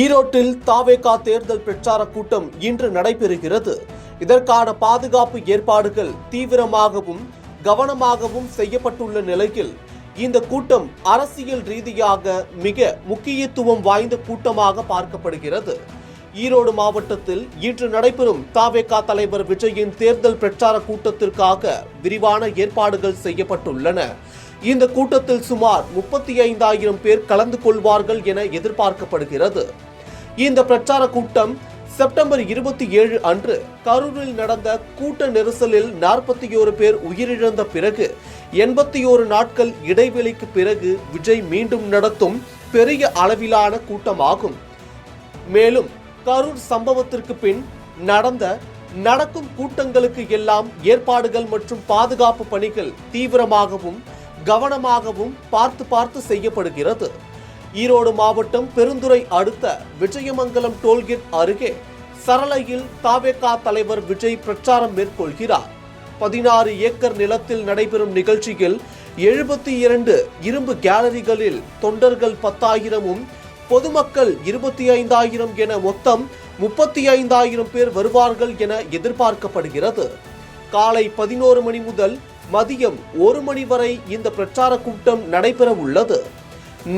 ஈரோட்டில் தாவேகா தேர்தல் பிரச்சார கூட்டம் இன்று நடைபெறுகிறது. இதற்கான பாதுகாப்பு ஏற்பாடுகள் தீவிரமாகவும் கவனமாகவும் செய்யப்பட்டுள்ள நிலையில் இந்த கூட்டம் அரசியல் ரீதியாக மிக முக்கியத்துவம் வாய்ந்த கூட்டமாக பார்க்கப்படுகிறது. ஈரோடு மாவட்டத்தில் இன்று நடைபெறும் தாவேகா தலைவர் விஜயின் தேர்தல் பிரச்சார கூட்டத்திற்காக விரிவான ஏற்பாடுகள் செய்யப்பட்டுள்ளன. இந்த கூட்டத்தில் சுமார் 35,000 பேர் கலந்து கொள்வார்கள் என எதிர்பார்க்கப்படுகிறது. இந்த பிரச்சார கூட்டம் செப்டம்பர் 27 அன்று கரூரில் நடந்த கூட்ட நெரிசலில் 41 பேர் உயிரிழந்த பிறகு 81 நாட்கள் இடைவெளிக்கு பிறகு விஜய் மீண்டும் நடத்தும் பெரிய அளவிலான கூட்டமாகும். மேலும் கரூர் சம்பவத்திற்கு பின் நடக்கும் கூட்டங்களுக்கு எல்லாம் ஏற்பாடுகள் மற்றும் பாதுகாப்பு பணிகள் தீவிரமாகவும் கவனமாகவும் பார்த்து செய்யப்படுகிறது. ஈரோடு மாவட்டம் பெருந்துறை அடுத்த விஜயமங்கலம் டோல்கேட் அருகே சரளையில் தாவேகா தலைவர் விஜய் பிரச்சாரம் மேற்கொள்கிறார். 16 ஏக்கர் நிலத்தில் நடைபெறும் நிகழ்ச்சியில் 72 இரும்பு கேலரிகளில் தொண்டர்கள் 10,000 பொதுமக்கள் 25,000 என மொத்தம் 35,000 பேர் வருவார்கள் என எதிர்பார்க்கப்படுகிறது. காலை 11 மணி முதல் மதியம் 1 மணி வரை இந்த பிரச்சார கூட்டம் நடைபெற உள்ளது.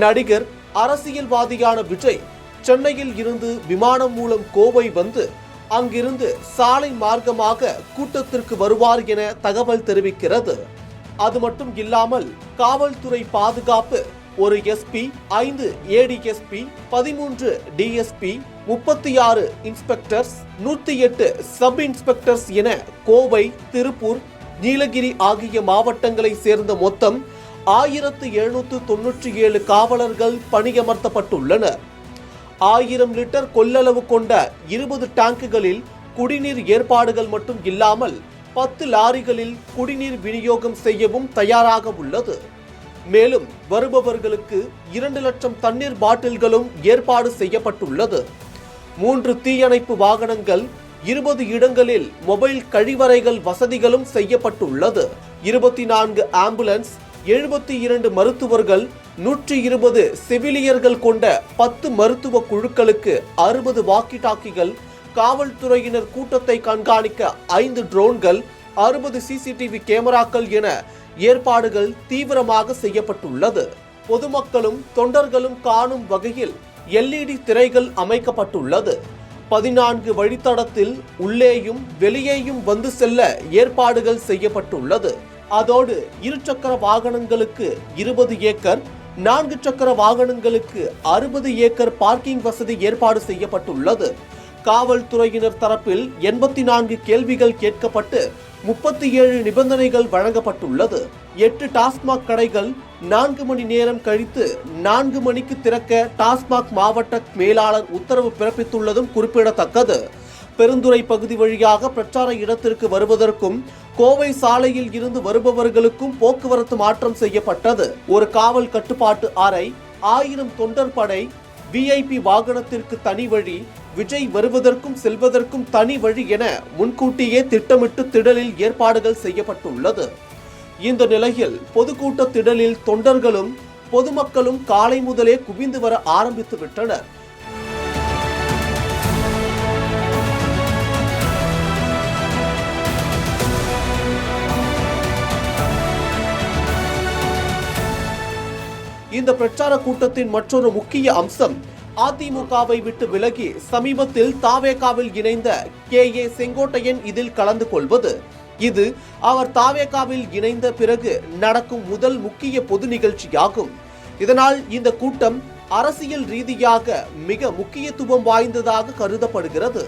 நடிகர் அரசியல்வாதியான விஜய் சென்னையில் இருந்து விமானம் மூலம் கோவை வந்து அங்கிருந்து சாலை மார்க்கமாக கூட்டத்திற்கு வருவார் என தகவல் தெரிவிக்கிறது. அது மட்டும் இல்லாமல் காவல்துறை பாதுகாப்பு ஒரு SP, 5 ADSP, 13 DSP, 36 inspectors, 108 sub inspectors என கோவை, திருப்பூர், நீலகிரி ஆகிய மாவட்டங்களை சேர்ந்த மொத்தம் 1797 காவலர்கள் பணியமர்த்தப்பட்டுள்ளனர். 1000 லிட்டர் கொள்ளளவு கொண்ட 20 டேங்குகளில் குடிநீர் ஏற்பாடுகள் மட்டும் இல்லாமல் 10 லாரிகளில் குடிநீர் விநியோகம் செய்யவும் தயாராக உள்ளது. மேலும் வருபவர்களுக்கு 2 லட்சம் தண்ணீர் பாட்டில்களும் ஏற்பாடு செய்யப்பட்டுள்ளது. 3 தீயணைப்பு வாகனங்கள், 20 இடங்களில் மொபைல் கழிவறைகள் வசதிகளும் செய்யப்பட்டுள்ளது. 24 ஆம்புலன்ஸ், 72 மருத்துவர்கள், 120 செவிலியர்கள் கொண்ட 10 மருத்துவ குழுக்களுக்கு 60 வாக்கி டாக்கிகள், காவல்துறையினர் கூட்டத்தை கண்காணிக்க 5 ட்ரோன்கள், 60 சிசிடிவி கேமராக்கள் என ஏற்பாடுகள் தீவிரமாக செய்யப்பட்டுள்ளது. பொதுமக்களும் தொண்டர்களும் காணும் வகையில் LED திரைகள் அமைக்கப்பட்டுள்ளது. 14 வழித்தடத்தில் உள்ளேயும் வெளியேயும் வந்து செல்ல ஏற்பாடுகள் செய்யப்பட்டுள்ளது. அதோடு 2 சக்கர வாகனங்களுக்கு 20 ஏக்கர், 4 சக்கர வாகனங்களுக்கு 60 ஏக்கர் பார்க்கிங் வசதி ஏற்பாடு செய்யப்பட்டுள்ளது. காவல்துறையினர் தரப்பில் 84 கேள்விகள் கேட்கப்பட்டு 37 நிபந்தனைகள் வழங்கப்பட்டுள்ளது. 8 டாஸ்மாக் கடைகள் 4 மணி நேரம் கழித்து 4 மணிக்கு திறக்க டாஸ்மாக் மாவட்ட மேலாளர் உத்தரவு பிறப்பித்துள்ளதும் குறிப்பிடத்தக்கது. பெருந்துறை பகுதி வழியாக பிரச்சார இடத்திற்கு வருவதற்கும் கோவை சாலையில் இருந்து வருபவர்களுக்கும் போக்குவரத்து மாற்றம் செய்யப்பட்டது. ஒரு காவல் கட்டுப்பாட்டு அறை, 1000 தொண்டர் படை, VIP வாகனத்திற்கு தனி வழி, விஜய் வருவதற்கும் செல்வதற்கும் தனி வழி என முன்கூட்டியே திட்டமிட்டு திடலில் ஏற்பாடுகள் செய்யப்பட்டுள்ளது. இந்த நிலையில் பொதுக்கூட்ட திடலில் தொண்டர்களும் பொதுமக்களும் காலை முதலே குவிந்து வர ஆரம்பித்து விட்டனர். இந்த பிரச்சார கூட்டத்தின் மற்றொரு முக்கிய அம்சம் அதிமுகவை விட்டு விலகி சமீபத்தில் தாவேகாவில் இணைந்த KA செங்கோட்டையன் இதில் கலந்து கொள்வது. இது அவர் தாவேகாவில் இணைந்த பிறகு நடக்கும் முதல் முக்கிய பொது நிகழ்ச்சியாகும். இதனால் இந்த கூட்டம் அரசியல் ரீதியாக மிக முக்கியத்துவம் வாய்ந்ததாக கருதப்படுகிறது.